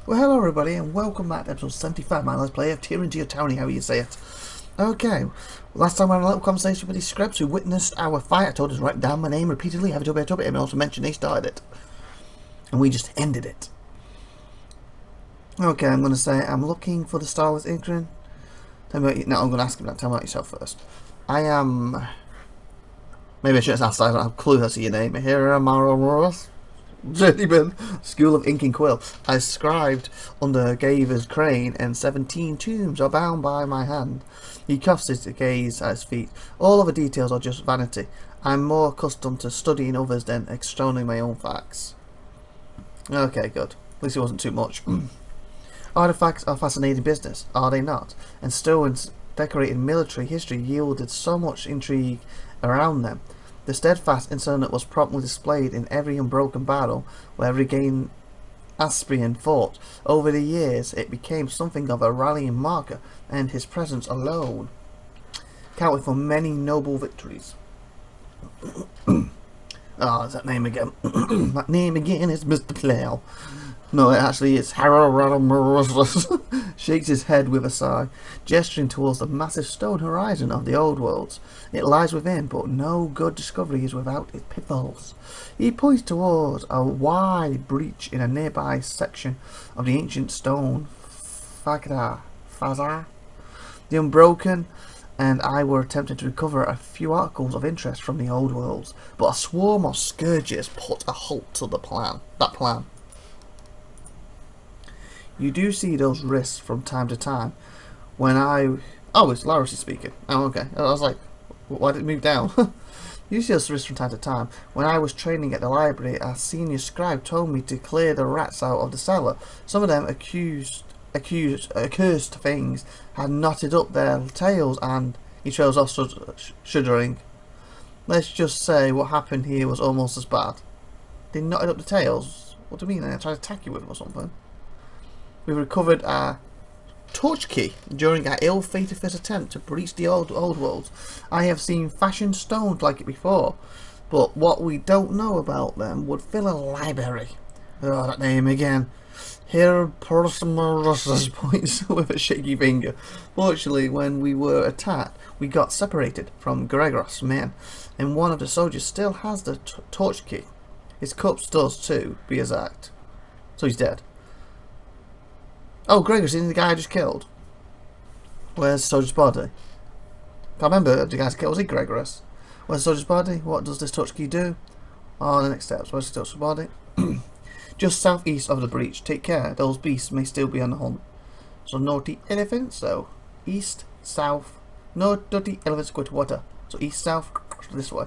Well, hello everybody, and welcome back to episode 75, my Let's Play of Tyranny, how you say it. Okay, last time I had a little conversation with these scrubs who witnessed our fight. I told us to write down my name repeatedly, IVATOPIA, and also mentioned they started it. And we just ended it. Okay, I'm going to say, I'm looking for the Star Wars Inkling. Tell me what you... No, I'm going to ask him that. Tell me about yourself first. I am... Maybe I should have asked, I don't have a clue as to your name. Here am I. Journeyman, School of Ink and Quill. I scribed under Gaver's crane, and 17 tombs are bound by my hand. He coughs to gaze at his feet. All other details are just vanity. I'm more accustomed to studying others than extolling my own facts. Okay, good. At least it wasn't too much. Artifacts are fascinating business, are they not? And stones decorating military history yielded so much intrigue around them. The steadfast incident was promptly displayed in every unbroken battle where regained Aspian fought. Over the years, it became something of a rallying marker, and his presence alone counted for many noble victories. Ah, it's that name again. That name again is Mr. Plow. No, it actually is Harold. Shakes his head with a sigh, gesturing towards the massive stone horizon of the old worlds. It lies within, but no good discovery is without its pitfalls. He points towards a wide breach in a nearby section of the ancient stone Faza. The Unbroken and I were attempting to recover a few articles of interest from the old worlds, but a swarm of scourges put a halt to that plan. You do see those risks from time to time. When I... Oh, it's Laris speaking. Oh, okay. I was like, why did it move down? You see those risks from time to time. When I was training at the library, a senior scribe told me to clear the rats out of the cellar. Some of them accursed things had knotted up their tails, and he trails off shuddering. Let's just say what happened here was almost as bad. They knotted up the tails? What do you mean? They tried to attack you with them or something? We recovered a torch key during our ill-fated first attempt to breach the old worlds. I have seen fashioned stones like it before, but what we don't know about them would fill a library. Oh, that name again. Here, Persimus points with a shaky finger. Fortunately, when we were attacked, we got separated from Gregor's men, and one of the soldiers still has the torch key. His corpse does too, be exact. So he's dead. Oh, Gregor's the guy I just killed. Where's the soldier's body? Can't remember the guy's killed. Was he Gregorus? Where's the soldier's body? What does this touch key do? Oh, the next steps. Where's the soldier's body? Just southeast of the breach. Take care. Those beasts may still be on the hunt. So naughty elephants. So east, south. No dirty elephants go to water. So east, south. This way.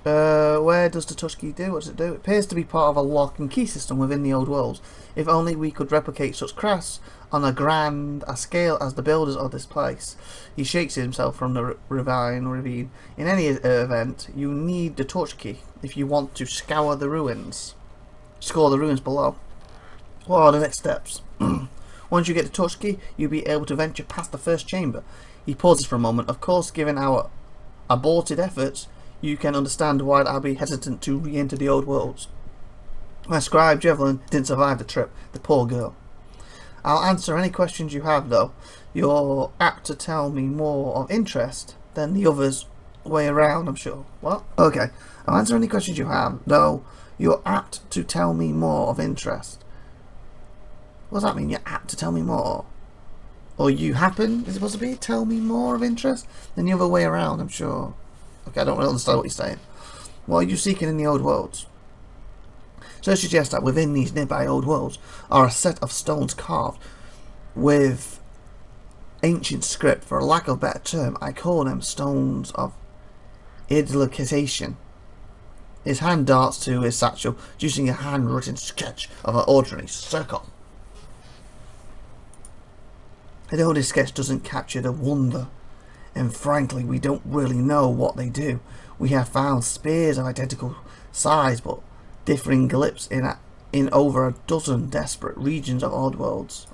Where does the touch key do? What does it do? It appears to be part of a lock and key system within the old worlds. If only we could replicate such crafts on a scale as the builders of this place. He shakes himself from the ravine. In any event, you need the torch key if you want to scour the ruins. Score the ruins below. What are the next steps? Once you get the torch key, you'll be able to venture past the first chamber. He pauses for a moment. Of course, given our aborted efforts, you can understand why I'll be hesitant to re-enter the old worlds. My scribe, Javelin, didn't survive the trip. The poor girl. I'll answer any questions you have, though. You're apt to tell me more of interest than the others way around, I'm sure. What? Okay. I'll answer any questions you have, though. You're apt to tell me more of interest. What does that mean? You're apt to tell me more? Or you happen, is it supposed to be, tell me more of interest than the other way around, I'm sure. Okay, I don't really understand what you're saying. What are you seeking in the old worlds? So it suggests that within these nearby old worlds are a set of stones carved with ancient script. For lack of a better term, I call them stones of idolication. His hand darts to his satchel, producing a handwritten sketch of an ordinary circle. Although this sketch doesn't capture the wonder, and frankly we don't really know what they do. We have found spears of identical size but differing glyphs in over a dozen desperate regions of old worlds.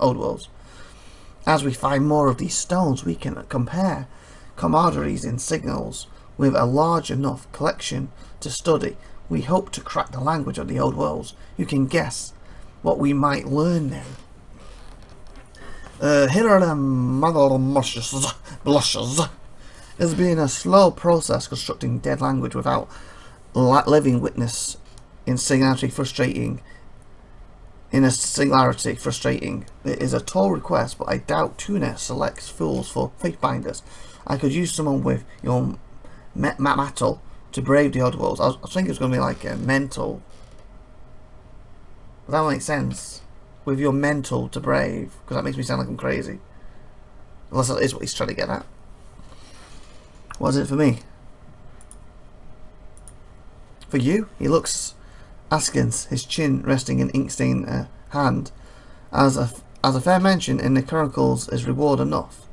As we find more of these stones, we can compare camaraderies and signals. With a large enough collection to study, we hope to crack the language of the old worlds. You can guess what we might learn now. Here are the mother blushes. It's been a slow process constructing dead language without living witness in singularity frustrating. It is a tall request, but I doubt Tuna selects fools for faithbinders. I could use someone with your metal to brave the odd worlds. I was thinking it was going to be like a mental. Does that make sense? With your mental to brave, because that makes me sound like I'm crazy. Unless that is what he's trying to get at. What is it for me? For you? He looks askance, his chin resting in ink-stained hand. As a fair mention in the Chronicles is reward enough.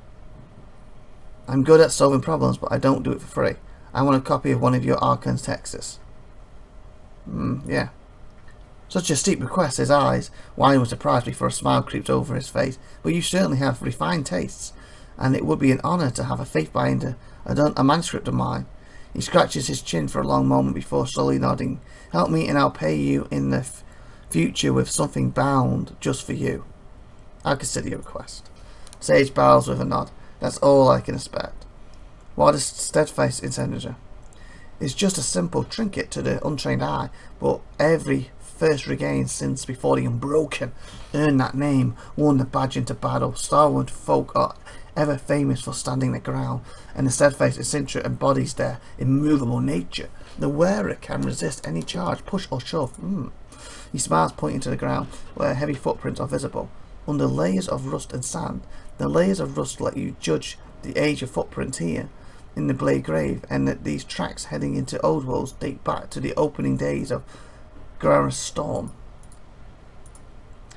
I'm good at solving problems, but I don't do it for free. I want a copy of one of your Archon texts. Yeah. Such a steep request, his eyes widen with surprise before a smile creeps over his face. But you certainly have refined tastes, and it would be an honour to have a faithbinder a manuscript of mine. He scratches his chin for a long moment before slowly nodding. Help me and I'll pay you in the future with something bound just for you. I'll consider your request. Sage bows with a nod. That's all I can expect. What is steadfast incendiary? It's just a simple trinket to the untrained eye, but every first regained since before the Unbroken earned that name, won the badge into battle. Starwood folk are ever famous for standing their ground, and the steadfast Incendiary embodies their immovable nature. The wearer can resist any charge, push or shove. He smiles, pointing to the ground, where heavy footprints are visible. Under layers of rust and sand, the layers of rust let you judge the age of footprints here in the Blade Grave, and that these tracks heading into Old Worlds date back to the opening days of Garrus Storm.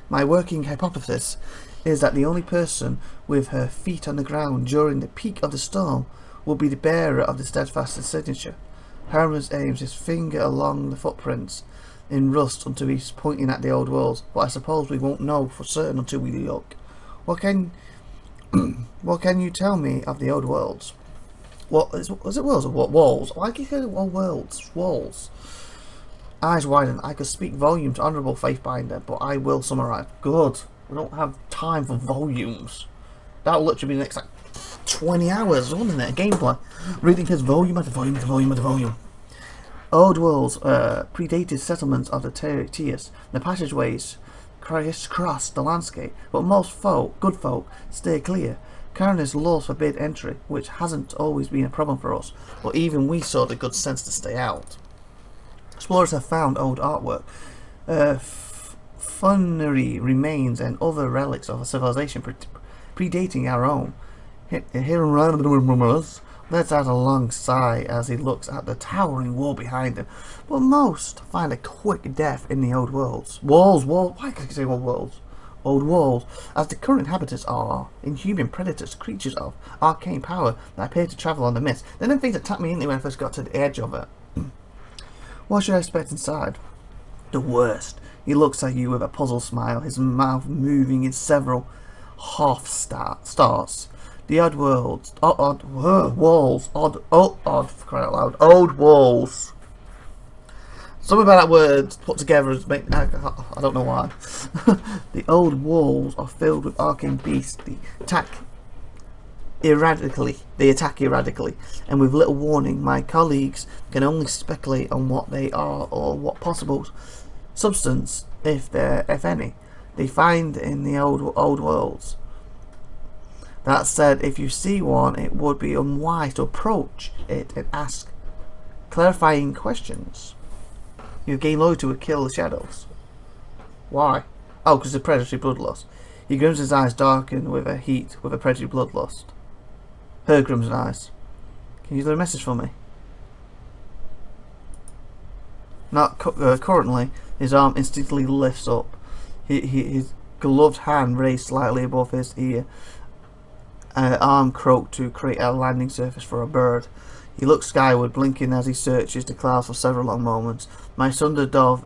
My working hypothesis is that the only person with her feet on the ground during the peak of the storm will be the bearer of the steadfast signature. Hermes aims his finger along the footprints in rust until he's pointing at the Old Worlds, but I suppose we won't know for certain until we look. What can you tell me of the Old Worlds? Was it worlds or what? Walls? Why keep saying worlds? Walls. Eyes widen. I could speak volumes, Honourable Faithbinder, but I will summarise. Good. We don't have time for volumes. That'll literally be the next like 20 hours, wouldn't it? Gameplay. Reading his volume after volume after volume after volume. Old worlds predated settlements of the Tiers. The passageways crisscross the landscape, but most folk, good folk, stay clear. Karen's laws forbid entry, which hasn't always been a problem for us, but even we saw the good sense to stay out. Explorers have found old artwork, funerary remains, and other relics of a civilization predating our own. Here around the rumors, lets out a long sigh as he looks at the towering wall behind him. But most find a quick death in the old worlds. Walls. Why can't I say old worlds? Old walls, as the current inhabitants are inhuman predators, creatures of arcane power that appear to travel on the mist. They didn't think to tap me in when I first got to the edge of it. What should I expect inside? The worst. He looks at you with a puzzled smile, his mouth moving in several half starts. The odd worlds, odd walls, odd, for crying out loud, old walls. Something about that word put together is I don't know why. The old walls are filled with arcane beasts. They attack erratically, and with little warning. My colleagues can only speculate on what they are or what possible substance, if any, they find in the old worlds. That said, if you see one, it would be unwise to approach it and ask clarifying questions. You gain loyalty to kill the shadows. Why? Oh, because of predatory bloodlust. He grins, his eyes darken with a predatory bloodlust. Her crimson eyes. Can you do a message for me? Not currently. His arm instinctively lifts up. His gloved hand raised slightly above his ear. Arm croaked to create a landing surface for a bird. He looks skyward, blinking as he searches the clouds for several long moments. My Sunder Dove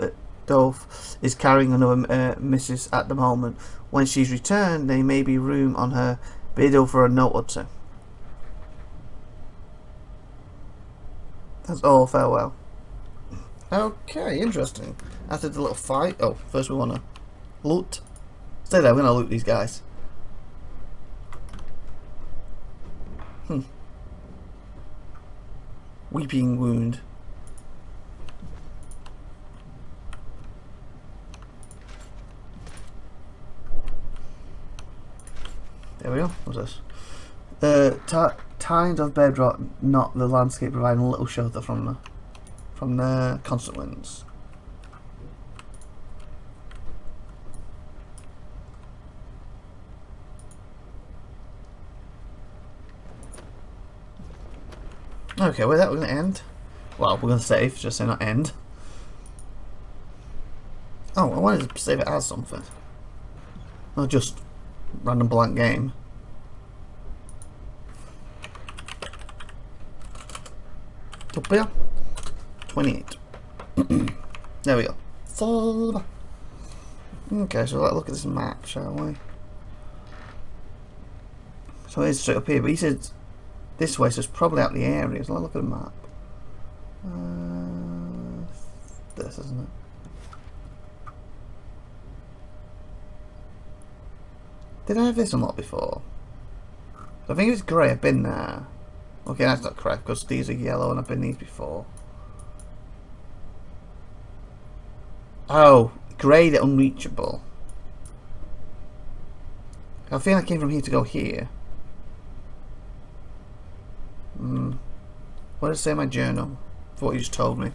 is carrying another missus at the moment. When she's returned, there may be room on her bidder for a note or two. That's all. Farewell. Okay, interesting. After the little fight. Oh, first we want to Loot. Stay there, we're gonna loot these guys. Weeping wound. There we go. What's this? Tines of bedrock, not the landscape, providing a little shelter from the constant winds. Okay, well, that we're going to end. Well, we're going to save, just say not end. Oh, I wanted to save it as something. Not just random blank game. IVATOPIA 28. There we go. Solve. Okay, so let's look at this map, shall we? So it's straight up here, but he said this way, so it's probably out the area. So let's look at the map. This, isn't it? Did I have this unlocked before? I think it was grey. I've been there. Okay, that's not correct because these are yellow and I've been these before. Oh, grey, they're unreachable. I feel I came from here to go here. What does it say in my journal? For what you just told me.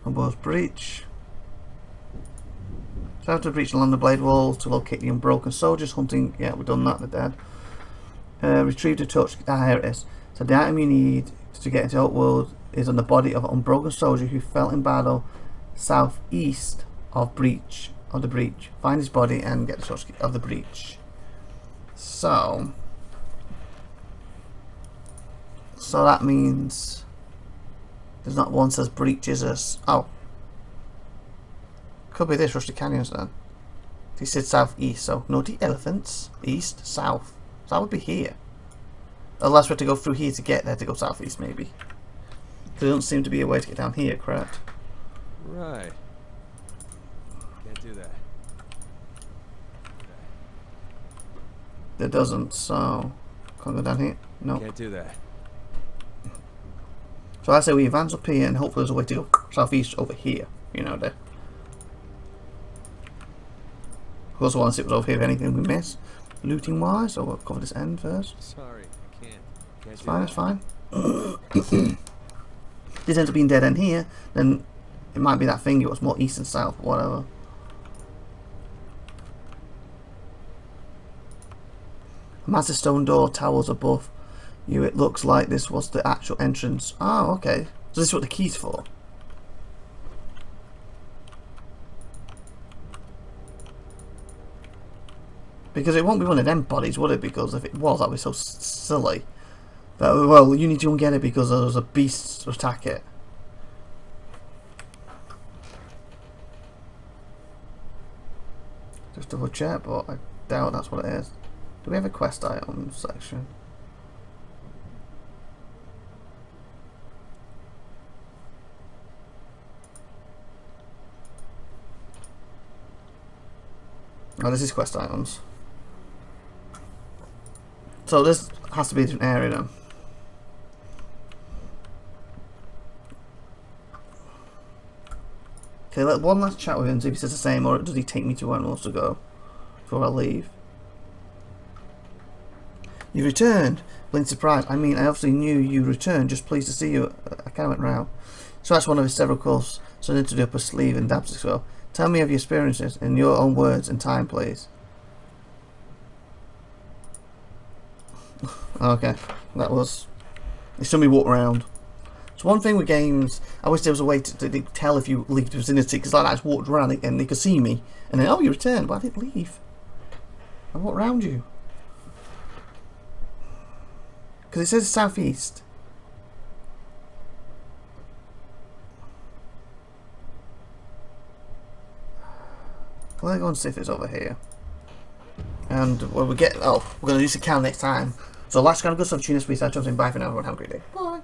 Almost breach. So I have to breach along the blade wall to locate the unbroken soldiers hunting. Yeah, we've done that, they're dead. Retrieve the touch. Ah, here it is. So the item you need to get into the outworld is on the body of an unbroken soldier who fell in battle southeast of the breach. Find his body and get the touch of the breach. So that means there's not one says breaches us. Oh, could be this Rusty Canyons then. He said southeast, so naughty elephants, east, south. So that would be here. Unless we have to go through here to get there to go southeast, maybe. There doesn't seem to be a way to get down here, correct? Right. Can't do that. There doesn't, so can't go down here. No. Can't do that. So I say we advance up here and hopefully there's a way to go southeast over here. You know there. We also want to see what's over here if anything we miss. Looting wise, so we'll cover this end first. Sorry, I can't. It's fine, it's fine. This ends up being dead end here, then it might be that thing, it was more east and south, whatever. A massive stone door towers above you. It looks like this was the actual entrance. Oh, okay. So this is what the key's for. Because it won't be one of them bodies, would it? Because if it was, that'd be so silly. That, well, you need to get it because there's a beast to attack it. Just double check, but I doubt that's what it is. Do we have a quest item section? Oh, this is quest items. So this has to be a different area then. Okay, let one last chat with him, see if he says the same, or does he take me to where he wants to go before I leave. You've returned. Blind surprise. I mean, I obviously knew you returned. Just pleased to see you. I kind of went round. So that's one of his several calls. So I need to do up a sleeve and dabs as well. Tell me of your experiences in your own words and time, please. Okay, that was. They saw me walk around. So one thing with games, I wish there was a way to tell if you leave the vicinity, because like I just walked around and they could see me, and then oh, you returned, but I didn't leave. I walked around you. Because it says southeast. Well, let's go and see if it's over here. And when we get, oh, we're going to do some count next time. So last kind of good stuff, tune us, we start jumping. Bye for now, everyone. Have a great day. Bye.